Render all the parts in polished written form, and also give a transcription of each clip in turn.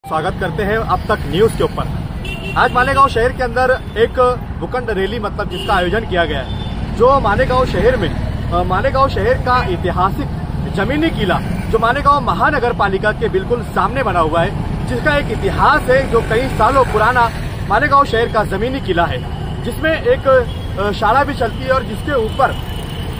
स्वागत करते हैं अब तक न्यूज के ऊपर। आज मालेगांव शहर के अंदर एक भूखंड रैली जिसका आयोजन किया गया है, जो मालेगांव शहर में मालेगांव शहर का ऐतिहासिक जमीनी किला जो मालेगांव महानगर पालिका के बिल्कुल सामने बना हुआ है, जिसका एक इतिहास है जो कई सालों पुराना मालेगांव शहर का जमीनी किला है, जिसमें एक शाला भी चलती है और जिसके ऊपर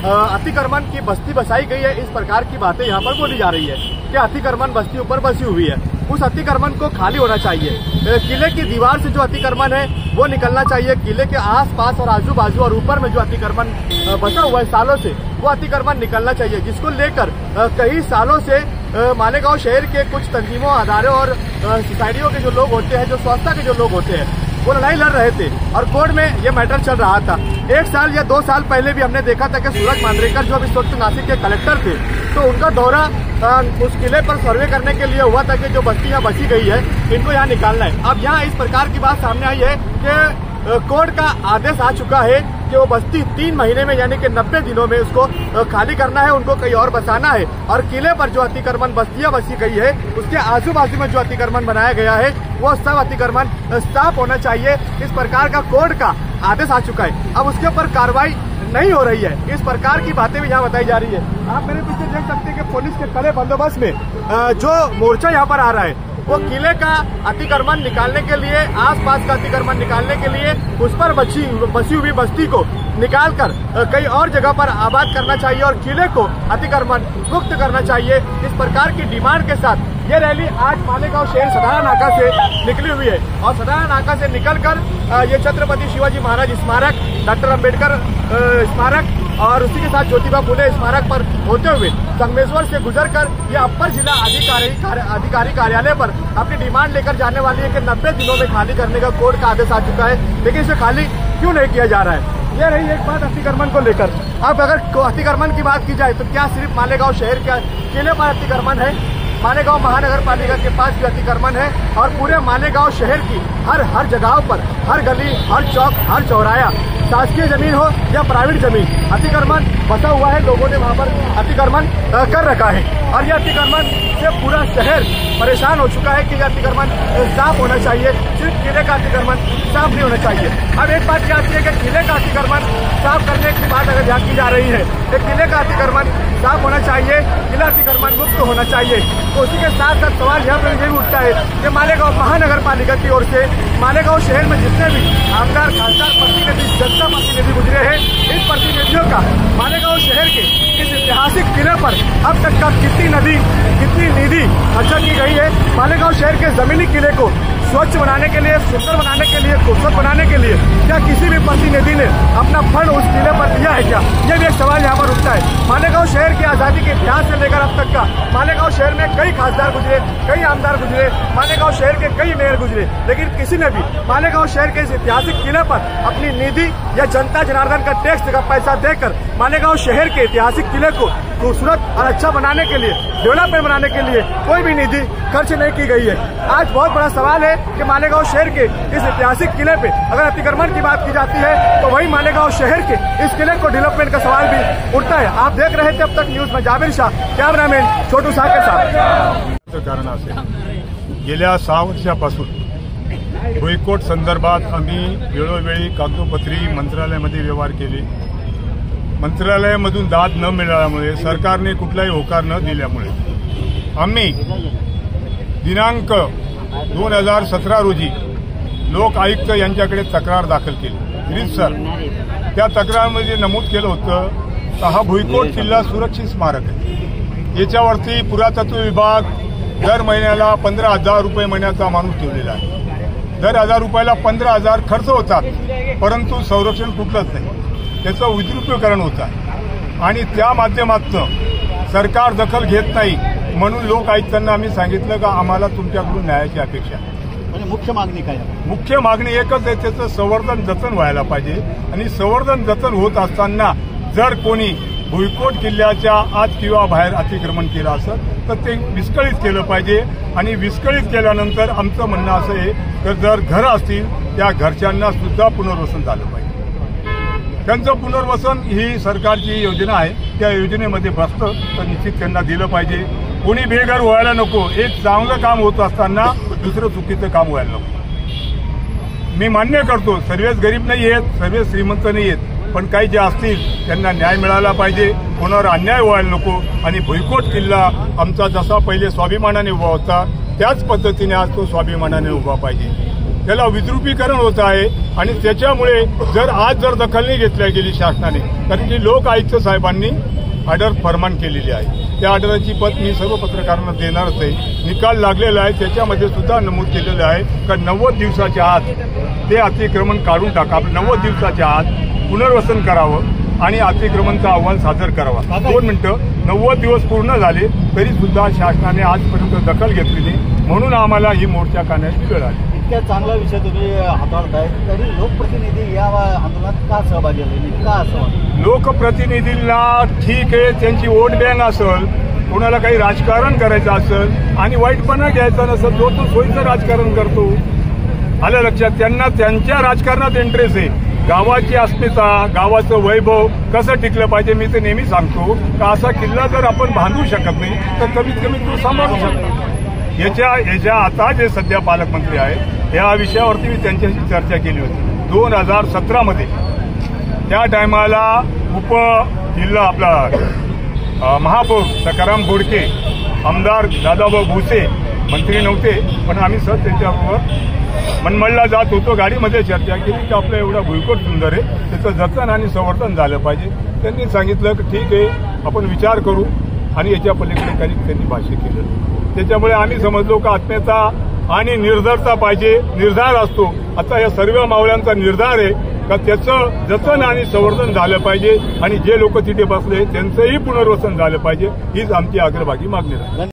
अतिक्रमण की बस्ती बसाई गई है। इस प्रकार की बातें यहाँ पर बोली जा रही है कि अतिक्रमण बस्ती ऊपर बसी हुई है। उस अतिक्रमण को खाली होना चाहिए। किले की दीवार से जो अतिक्रमण है वो निकलना चाहिए। किले के आसपास और आजू बाजू और ऊपर में जो अतिक्रमण बसा हुआ है सालों से, वो अतिक्रमण निकलना चाहिए, जिसको लेकर कई सालों से मालेगांव शहर के कुछ तंजीमों, अदारों और सोसाइटियों के जो लोग होते हैं, जो संस्था के जो लोग होते हैं, वो लड़ाई लड़ रहे थे और कोर्ट में ये मैटर चल रहा था। 1 साल या 2 साल पहले भी हमने देखा था कि सूरज मांद्रेकर जो अभी इस वक्त नासिक के कलेक्टर थे, तो उनका दौरा उस किले पर सर्वे करने के लिए हुआ था कि जो बस्ती यहाँ बसी गई है इनको यहाँ निकालना है। अब यहाँ इस प्रकार की बात सामने आई है कि कोर्ट का आदेश आ चुका है कि वो बस्ती 3 महीने में यानी कि 90 दिनों में उसको खाली करना है, उनको कहीं और बसाना है। और किले पर जो अतिक्रमण बस्तियां बसी गई है, उसके आजू बाजू में जो अतिक्रमण बनाया गया है, वो सब अतिक्रमण साफ होना चाहिए। इस प्रकार का कोर्ट का आदेश आ चुका है। अब उसके ऊपर कार्रवाई नहीं हो रही है। इस प्रकार की बातें भी यहाँ बताई जा रही है। आप मेरे पीछे देख सकते हैं कि पुलिस के कड़े बंदोबस्त में जो मोर्चा यहाँ पर आ रहा है, वो किले का अतिक्रमण निकालने के लिए, आसपास का अतिक्रमण निकालने के लिए, उस पर बसी हुई बस्ती को निकालकर कई और जगह पर आबाद करना चाहिए और किले को अतिक्रमण मुक्त करना चाहिए। इस प्रकार की डिमांड के साथ ये रैली आज मालेगांव शहर सदाना नाका से निकली हुई है और सदाना नाका से निकलकर ये छत्रपति शिवाजी महाराज स्मारक, डॉक्टर अंबेडकर स्मारक और उसी के साथ ज्योतिबा फुले स्मारक पर होते हुए संगमेश्वर से गुजरकर ये अपर जिला अधिकारी कार्यालय पर अपनी डिमांड लेकर जाने वाली है कि 90 दिनों में खाली करने का कोर्ट का आदेश आ चुका है, लेकिन इसे खाली क्यों नहीं किया जा रहा है। ये रही एक बात अतिक्रमण को लेकर। अब अगर अतिक्रमण की बात की जाए तो क्या सिर्फ मालेगांव शहर के किले पर अतिक्रमण है? मालेगांव महानगर पालिका के पास भी अतिक्रमण है और पूरे मालेगांव शहर की हर जगहों पर, हर गली, हर चौक, हर चौराया, शासकीय जमीन हो या प्राइवेट जमीन, अतिक्रमण बसा हुआ है। लोगों ने वहां पर अतिक्रमण कर रखा है और यह अतिक्रमण से पूरा शहर परेशान हो चुका है कि यह अतिक्रमण साफ होना चाहिए। सिर्फ किले का अतिक्रमण साफ नहीं होना चाहिए। अब एक बात आती है कि किले का अतिक्रमण साफ करने की बात अगर यहाँ की जा रही है कि किले का अतिक्रमण साफ होना चाहिए, किला अतिक्रमण मुक्त होना चाहिए, तो उसी के साथ साथ सवाल यहाँ पर यही उठता है कि मालेगांव महानगर पालिका की ओर से मालेगांव शहर में जितने भी आमदार, खासदार, प्रतिनिधि, जनता प्रतिनिधि गुजरे हैं, इन प्रतिनिधियों का मालेगांव शहर के इस ऐतिहासिक किले पर अब तक का कितनी निधि खर्चा की गई है। मालेगांव शहर के जमीनी किले को स्वच्छ बनाने के लिए, सुंदर बनाने के लिए, खूबसूरत बनाने के लिए क्या किसी भी प्रतिनिधि ने अपना फंड उस किले पर दिया है क्या? ये भी एक सवाल यहाँ पर उठता है। मालेगांव शहर की आजादी के इतिहास से लेकर अब तक का मालेगांव शहर में कई खासदार गुजरे, कई आमदार गुजरे, मालेगांव शहर के कई मेयर गुजरे, लेकिन किसी ने भी मालेगांव शहर के इस ऐतिहासिक किले पर अपनी निधि या जनता जनार्दन का टैक्स का पैसा देकर मालेगांव शहर के ऐतिहासिक किले को खूबसूरत और अच्छा बनाने के लिए, डेवलपमेंट बनाने के लिए कोई भी निधि खर्च नहीं की गई है। आज बहुत बड़ा सवाल है कि मालेगांव शहर के इस ऐतिहासिक किले पे अगर अतिक्रमण की बात की जाती है तो वही मालेगांव शहर के इस किले को डेवलपमेंट का सवाल भी उठता है। आप देख रहे थे अब तक न्यूज में जाबिर शाह, कॅमेरामॅन छोटू शाह के साथ। कारणासे गेल्या 6 वर्षापासून बोयकॉट संदर्भात आम्ही वेळोवेळी कागदोपत्री मंत्रालयामध्ये व्यवहार केले। मंत्रालयामधून दाद न मिळाल्यामुळे, सरकारने कुठलाही होकार न दिल्यामुळे आम्ही दिनांक 2017 रोजी लोक आयुक्त यांच्याकडे तक्रार दाखल केली। सर, त्या तक्रारमध्ये नमूद केलं होतं की हा भुईकोट किल्ला सुरक्षित स्मारक आहे। याच्यावरती पुरातत्व विभाग दर महिन्याला 15,000 रुपये महिन्याचा माणूस ठेवलेला आहे। दर 1,000 रुपयाला 15,000 खर्च होतात, परंतु संरक्षण कुठलंच नाही, त्याचं विद्रुपीकरण होत आहे आणि त्या माध्यमातून सरकार दखल घेत नाही। म्हणून लोक आयुक्तांना आम्ही सांगितलं की आम्हाला तुमच्याकडून न्यायाची अपेक्षा आहे। म्हणजे मुख्य मागणी काय? मुख्य मागणी एकच आहे, त्याचं संवर्धन जतन व्हायला पाहिजे आणि संवर्धन जतन होत असताना जर कोणी भुईकोट किल्ल्याच्या आत किंवा बाहेर अतिक्रमण केलं असेल तर ते विस्कळीत केलं पाहिजे. आणि विस्कळीत केल्यानंतर आमचं म्हणणं असं आहे तर जर घरं असतील त्या घरच्यांना सुद्धा पुनर्वसन झालं पाहिजे. त्यांचं पुनर्वसन ही सरकारची योजना आहे, त्या योजनेमध्ये बसतं तर निश्चित त्यांना दिलं पाहिजे. कोणी बेघर व्हायला नको. एक चांगलं काम होत असताना दुसरं चुकीचं काम व्हायला नको. मी मान्य करतो सर्वच गरीब नाही आहेत, सर्वच श्रीमंत नाही आहेत, पण काही जे असतील त्यांना न्याय मिळाला पाहिजे, कोणावर अन्याय व्हायला नको. आणि भुईकोट किल्ला आमचा जसा पहिले स्वाभिमानाने उभा होता त्याच पद्धतीने आज तो स्वाभिमानाने उभा पाहिजे. त्याला विद्रुपीकरण होत आहे आणि त्याच्यामुळे जर दखल नाही घेतल्या गेली शासनाने, कारण की लोक आयुक्त साहेबांनी ऑर्डर फरमान केलेली आहे. त्या ऑर्डरची पत मी सर्व पत्रकारांना देणारच आहे. निकाल लागलेला आहे, त्याच्यामध्ये सुद्धा नमूद केलेलं आहे का 90 दिवसाच्या आत ते अतिक्रमण काढून टाका. 90 दिवसाच्या आत पुनर्वसन करावं आणि अतिक्रमणचा अहवाल सादर करावा. 2 मिनिटं. 90 दिवस पूर्ण झाले तरी सुद्धा शासनाने आजपर्यंत दखल घेतली नाही, म्हणून आम्हाला ही मोर्चा काढण्याची वेळ आली. इतक्या चांगला विषय तुम्ही हाताळताय तरी लोकप्रतिनिधी या आंदोलनात का सहभागी झाले, का असं? लोकप्रतिनिधींना ठीक आहे, त्यांची वोट बँक असेल, कोणाला काही राजकारण करायचं असेल आणि वाईटपणा घ्यायचा नसेल, तो सोयीचं राजकारण करतो. आलं लक्षात? त्यांना त्यांच्या राजकारणात इंटरेस्ट आहे. गावाची अस्मिता, गावाचं वैभव कसं टिकलं पाहिजे. मी ते नेहमी सांगतो का असा किल्ला जर आपण बांधू शकत नाही तर कमीत कमी तो सांभाळू शकतो. याच्या आता जे सध्या पालकमंत्री आहेत या विषयावरती मी त्यांच्याशी चर्चा केली होती. 2017 त्या टायमाला जिल्हा आपला महापौर सकाराम बोडके, आमदार दादाभाऊ भुसे मंत्री नव्हते, पण आम्ही सर त्यांच्याबरोबर मनमाडला जात होतो. गाडीमध्ये चर्चा केली की आपलं एवढा भुईकोट सुंदर आहे, त्याचं जतन आणि संवर्धन झालं पाहिजे. त्यांनी सांगितलं की ठीक आहे, आपण विचार करू. आणि याच्या पलीकडे काही त्यांनी भाष्य केलं. त्याच्यामुळे आम्ही समजलो का आत्मीयता आणि निर्धारता पाहिजे. निर्धार असतो. आता या सर्व मावळ्यांचा निर्धार आहे का त्याचं जतन आणि संवर्धन झालं पाहिजे आणि जे लोक तिथे बसले त्यांचंही पुनर्वसन झालं पाहिजे. हीच आमची अग्रभागी मागणी आहे.